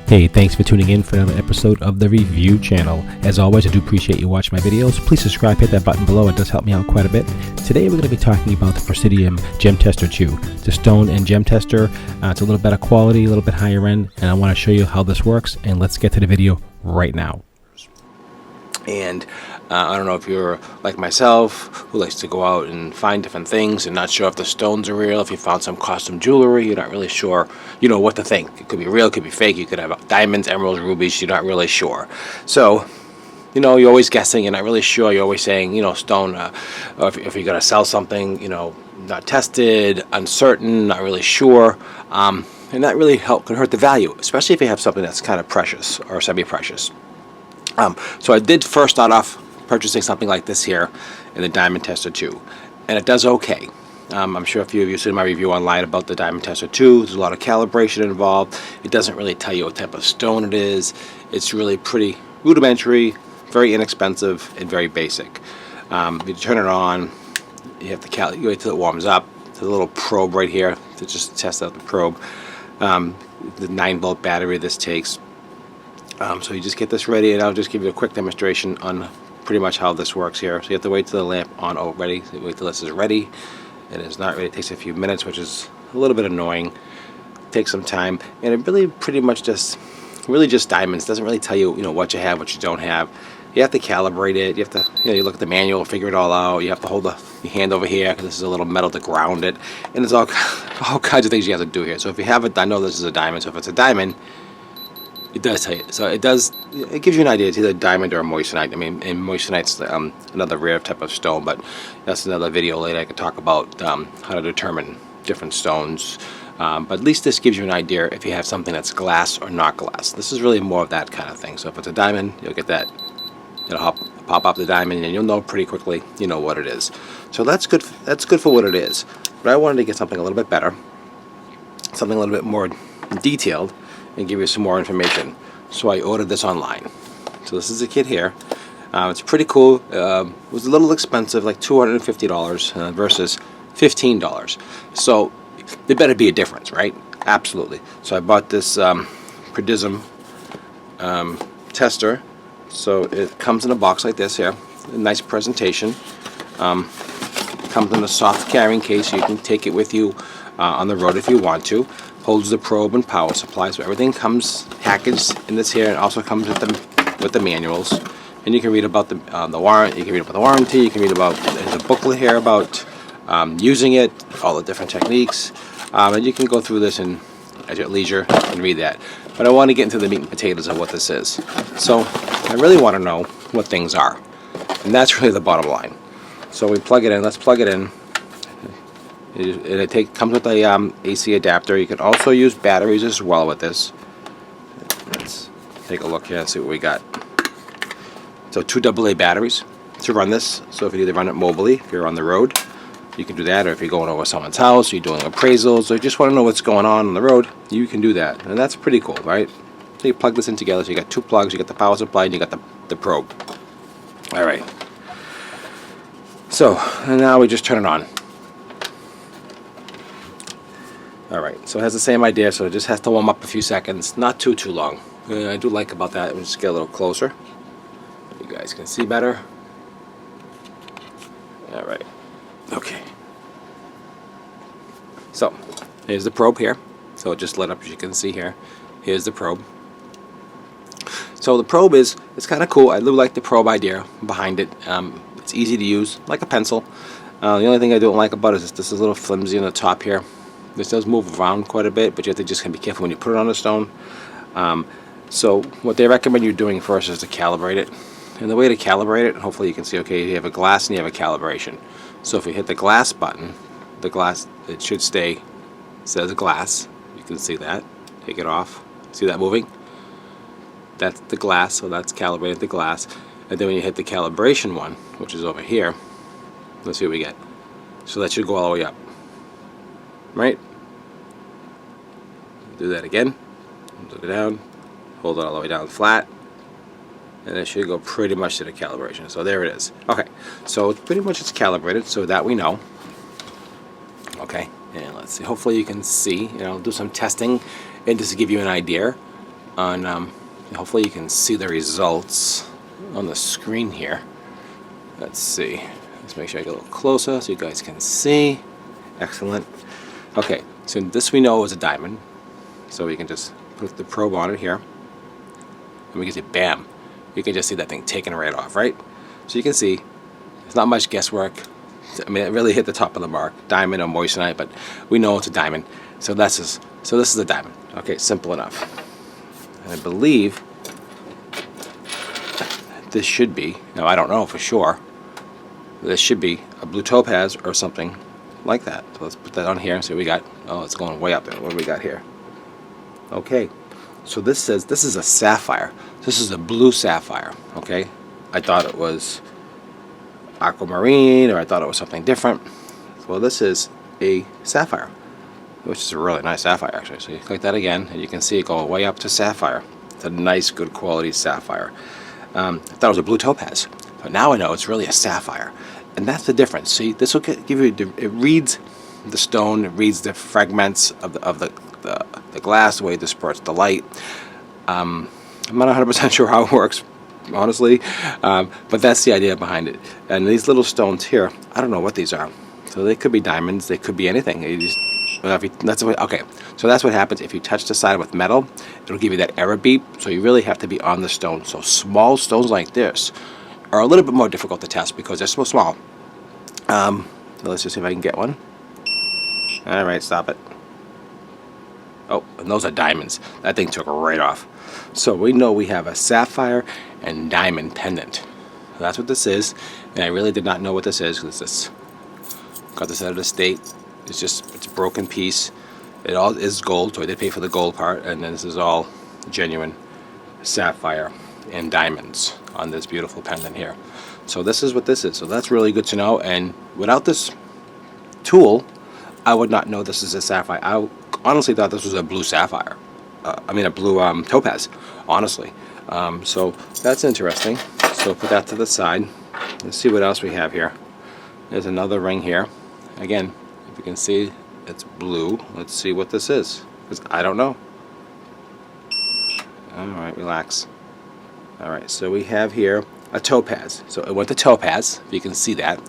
Hey, thanks for tuning in for another episode of the Review Channel. As always, I do appreciate you watching my videos. Please subscribe, hit that button below. It does help me out quite a bit. Today, we're going to be talking about the Presidium Gem Tester II. It's a stone and gem tester. It's a little better quality, a little bit higher end, and I want to show you how this works. And let's get to the video right now. And I don't know if you're like myself, who likes to go out and find different things and not sure if the stones are real. If you found some custom jewelry, you're not really sure, what to think. It could be real, it could be fake. You could have diamonds, emeralds, rubies. You're not really sure. So, you're always guessing. You're not really sure. You're always saying, stone. Or if you're going to sell something, not tested, uncertain, not really sure. And that really can hurt the value, especially if you have something that's kind of precious or semi-precious. So I did first start off purchasing something like this here in the Diamond Tester II, and it does okay. I'm sure a few of you seen my review online about the Diamond Tester II. There's a lot of calibration involved. It doesn't really tell you what type of stone it is. It's really pretty rudimentary, very inexpensive, and very basic. You turn it on, you have to you wait till it warms up. There's a little probe right here to just test out the probe. The 9-volt battery this takes. So you just get this ready, and I'll just give you a quick demonstration on pretty much how this works here. So you have to wait till the lamp on ready. Wait till this is ready. It is not ready. It takes a few minutes, which is a little bit annoying. It takes some time, and it really pretty much just diamonds. Doesn't really tell you what you have, what you don't have. You have to calibrate it. You have to you look at the manual, figure it all out. You have to hold your hand over here because this is a little metal to ground it, and there's all kinds of things you have to do here. So if you have it, I know this is a diamond. So if it's a diamond, it does tell you. So it gives you an idea. It's either a diamond or a moissanite. I mean, and moissanite's another rare type of stone, but that's another video later. I could talk about how to determine different stones. But at least this gives you an idea if you have something that's glass or not glass. This is really more of that kind of thing. So if it's a diamond, you'll get that. It'll pop up the diamond, and you'll know pretty quickly, what it is. So that's good. That's good for what it is. But I wanted to get something a little bit better, something a little bit more detailed, and give you some more information. So I ordered this online. So this is the kit here. It's pretty cool. It was a little expensive, like $250 versus $15. So there better be a difference, right? Absolutely. So I bought this Presidium tester. So it comes in a box like this here. A nice presentation. Comes in a soft carrying case, so you can take it with you on the road if you want to. Holds the probe and power supply, so everything comes packaged in this here, and also comes with the manuals. And you can read about the warrant. You can read about the warranty. You can read about the booklet here about using it, all the different techniques, and you can go through this at your leisure and read that. But I want to get into the meat and potatoes of what this is. So I really want to know what things are, and that's really the bottom line. So we plug it in. Let's plug it in. It comes with a AC adapter. You can also use batteries as well with this. Let's take a look here and see what we got. So 2 AA batteries to run this. So if you need to run it mobily, if you're on the road, you can do that. Or if you're going over someone's house, or you're doing appraisals, or you just want to know what's going on the road, you can do that. And that's pretty cool, right? So you plug this in together. So you got 2 plugs. You got the power supply, and you got the probe. All right. So and now we just turn it on. Alright, so it has the same idea, so it just has to warm up a few seconds, not too long. I do like about that. Let me just get a little closer. You guys can see better. Alright, okay. So, here's the probe here. So it just lit up, as you can see here. Here's the probe. So the probe it's kind of cool. I do like the probe idea behind it. It's easy to use, like a pencil. The only thing I don't like about it is this is a little flimsy on the top here. This does move around quite a bit, but you have to just be careful when you put it on the stone. So what they recommend you doing first is to calibrate it. And the way to calibrate it, hopefully you can see, okay, you have a glass and you have a calibration. So if you hit the glass button, it should stay, says glass. You can see that. Take it off. See that moving? That's the glass, so that's calibrated the glass. And then when you hit the calibration one, which is over here, let's see what we get. So that should go all the way up. Right? Do that again. Look it down. Hold it all the way down flat. And it should go pretty much to the calibration. So there it is. Okay. So pretty much it's calibrated, so that we know. Okay. And let's see. Hopefully you can see. Do some testing and just to give you an idea. on, hopefully you can see the results on the screen here. Let's see. Let's make sure I get a little closer so you guys can see. Excellent. Okay, so this we know is a diamond. So we can just put the probe on it here. And we can see, bam. You can just see that thing taking right off, right? So you can see, it's not much guesswork. I mean, it really hit the top of the mark. Diamond or moissanite, but we know it's a diamond. So this is a diamond. Okay, simple enough. And I believe this should be, now I don't know for sure, this should be a blue topaz or something like that. So let's put that on here and see what we got. Oh, it's going way up there. What do we got here? Okay, so this says this is a sapphire. This is a blue sapphire, okay? I thought it was aquamarine, or I thought it was something different. Well, this is a sapphire, which is a really nice sapphire, actually. So you click that again, and you can see it going way up to sapphire. It's a nice, good quality sapphire. I thought it was a blue topaz, but now I know it's really a sapphire. And that's the difference. See, this will give you, it reads the stone, it reads the fragments of the glass, the way it disperses the light. I'm not 100% sure how it works, honestly, but that's the idea behind it. And these little stones here, I don't know what these are. So they could be diamonds, they could be anything. Okay, so that's what happens if you touch the side with metal. It'll give you that error beep, so you really have to be on the stone. So small stones like this are a little bit more difficult to test because they're so small. So let's just see if I can get one. Alright, stop it. Oh, and those are diamonds. That thing took right off. So we know we have a sapphire and diamond pendant. So that's what this is. And I really did not know what this is because this got this out of the state. It's a broken piece. It all is gold, so I did pay for the gold part, and then this is all genuine sapphire and diamonds on this beautiful pendant here. So this is what this is. So that's really good to know. And without this tool, I would not know this is a sapphire. I honestly thought this was a blue sapphire. A blue topaz, honestly. So that's interesting. So put that to the side. Let's see what else we have here. There's another ring here. Again, if you can see, it's blue. Let's see what this is, because I don't know. Alright, relax. Alright, so we have here a topaz. So it went to topaz, if you can see that.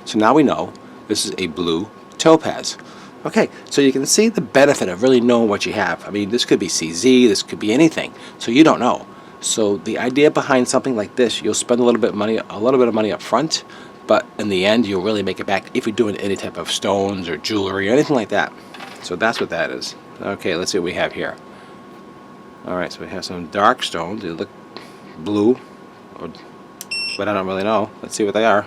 So now we know this is a blue topaz. Okay, so you can see the benefit of really knowing what you have. I mean, this could be CZ, this could be anything. So you don't know. So the idea behind something like this, you'll spend a little bit of money up front, but in the end, you'll really make it back if you're doing any type of stones or jewelry or anything like that. So that's what that is. Okay, let's see what we have here. All right, so we have some dark stones. They look blue, but I don't really know. Let's see what they are.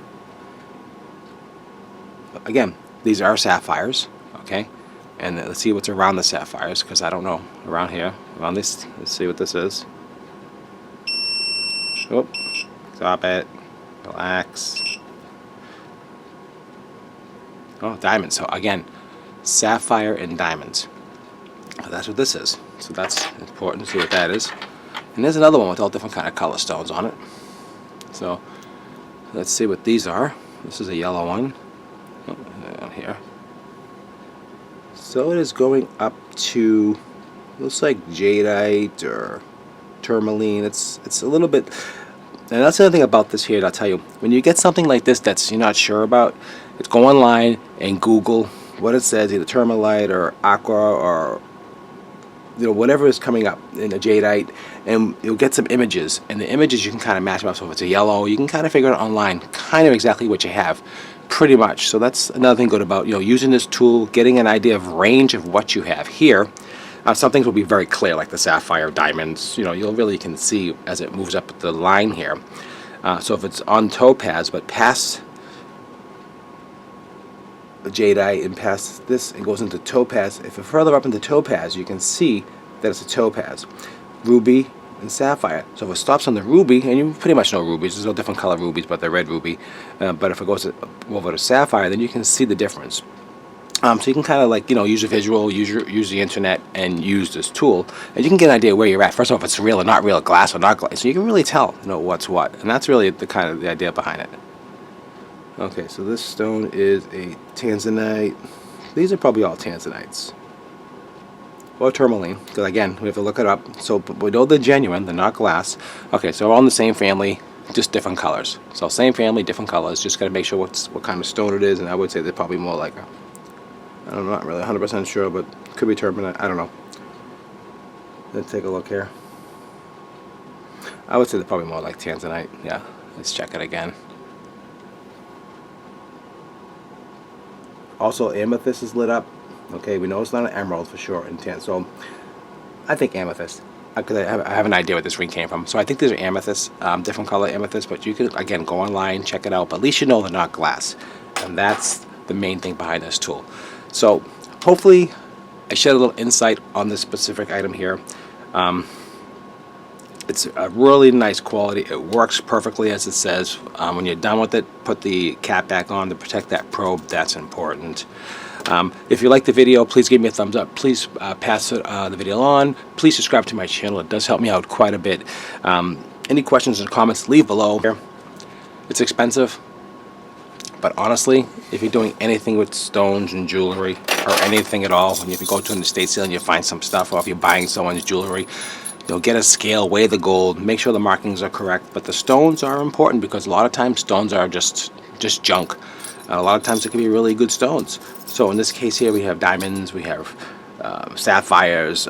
Again, these are sapphires. Okay, and let's see what's around the sapphires, because I don't know. Around here, around this, let's see what this is. Oh, stop it. Relax. Oh, diamonds. So again, sapphire and diamonds. That's what this is. So that's important to see what that is. And there's another one with all different kind of color stones on it. So let's see what these are. This is a yellow one. Oh, down here. So it is going up to, looks like jadeite or tourmaline. It's a little bit, and that's the other thing about this here. I'll tell you, when you get something like this that's you're not sure about, it's go online and Google what it says, either tourmaline or aqua or whatever is coming up in a jadeite, and you'll get some images. And the images you can kind of match them up. So if it's a yellow, you can kind of figure out online kind of exactly what you have. Pretty much. So that's another thing good about using this tool, getting an idea of range of what you have here. Some things will be very clear, like the sapphire, diamonds. You'll really can see as it moves up the line here. So if it's on topaz, but past the jadeite and past this, it goes into topaz. If it's further up into topaz, you can see that it's a topaz, ruby, and sapphire. So if it stops on the ruby, and you pretty much know rubies, there's no different color rubies, but they're red ruby. But if it goes over to sapphire, then you can see the difference. So you can kind of use a visual, use the internet, and use this tool, and you can get an idea where you're at. First of all, if it's real or not real, glass or not glass, so you can really tell what's what, and that's really the idea behind it. Okay, so this stone is a tanzanite. These are probably all tanzanites. or tourmaline, because again, we have to look it up. So but we know they're genuine, they're not glass. Okay, so we're all in the same family, just different colors. So same family, different colors. Just got to make sure what kind of stone it is, and I would say they're probably more like a, I'm not really 100% sure, but could be turpentine. I don't know. Let's take a look here. I would say they're probably more like tanzanite. Yeah, let's check it again. Also, amethyst is lit up. Okay, we know it's not an emerald for sure in tan. So I think amethyst. Because I have an idea where this ring came from. So I think these are amethysts, different color amethysts. But you can, again, go online, check it out. But at least you know they're not glass. And that's the main thing behind this tool. So hopefully I shed a little insight on this specific item here. It's a really nice quality. It works perfectly as it says. When you're done with it, put the cap back on to protect that probe. That's important. If you like the video, please give me a thumbs up. Please pass the video on. Please subscribe to my channel. It does help me out quite a bit. Any questions or comments, leave below. It's expensive, but honestly, if you're doing anything with stones and jewelry or anything at all, if you go to an estate sale and you find some stuff, or if you're buying someone's jewelry, you'll get a scale, weigh the gold, make sure the markings are correct. But the stones are important because a lot of times stones are just junk. A lot of times it can be really good stones. So in this case here, we have diamonds, we have sapphires,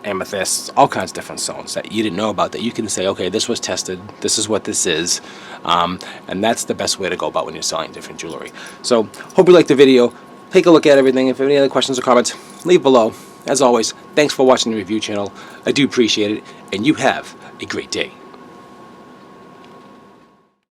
amethysts, all kinds of different stones that you didn't know about that you can say, okay, this was tested, this is what this is, and that's the best way to go about when you're selling different jewelry. So hope you liked the video. Take a look at everything. If you have any other questions or comments, leave below. As always, thanks for watching the review channel. I do appreciate it, and you have a great day.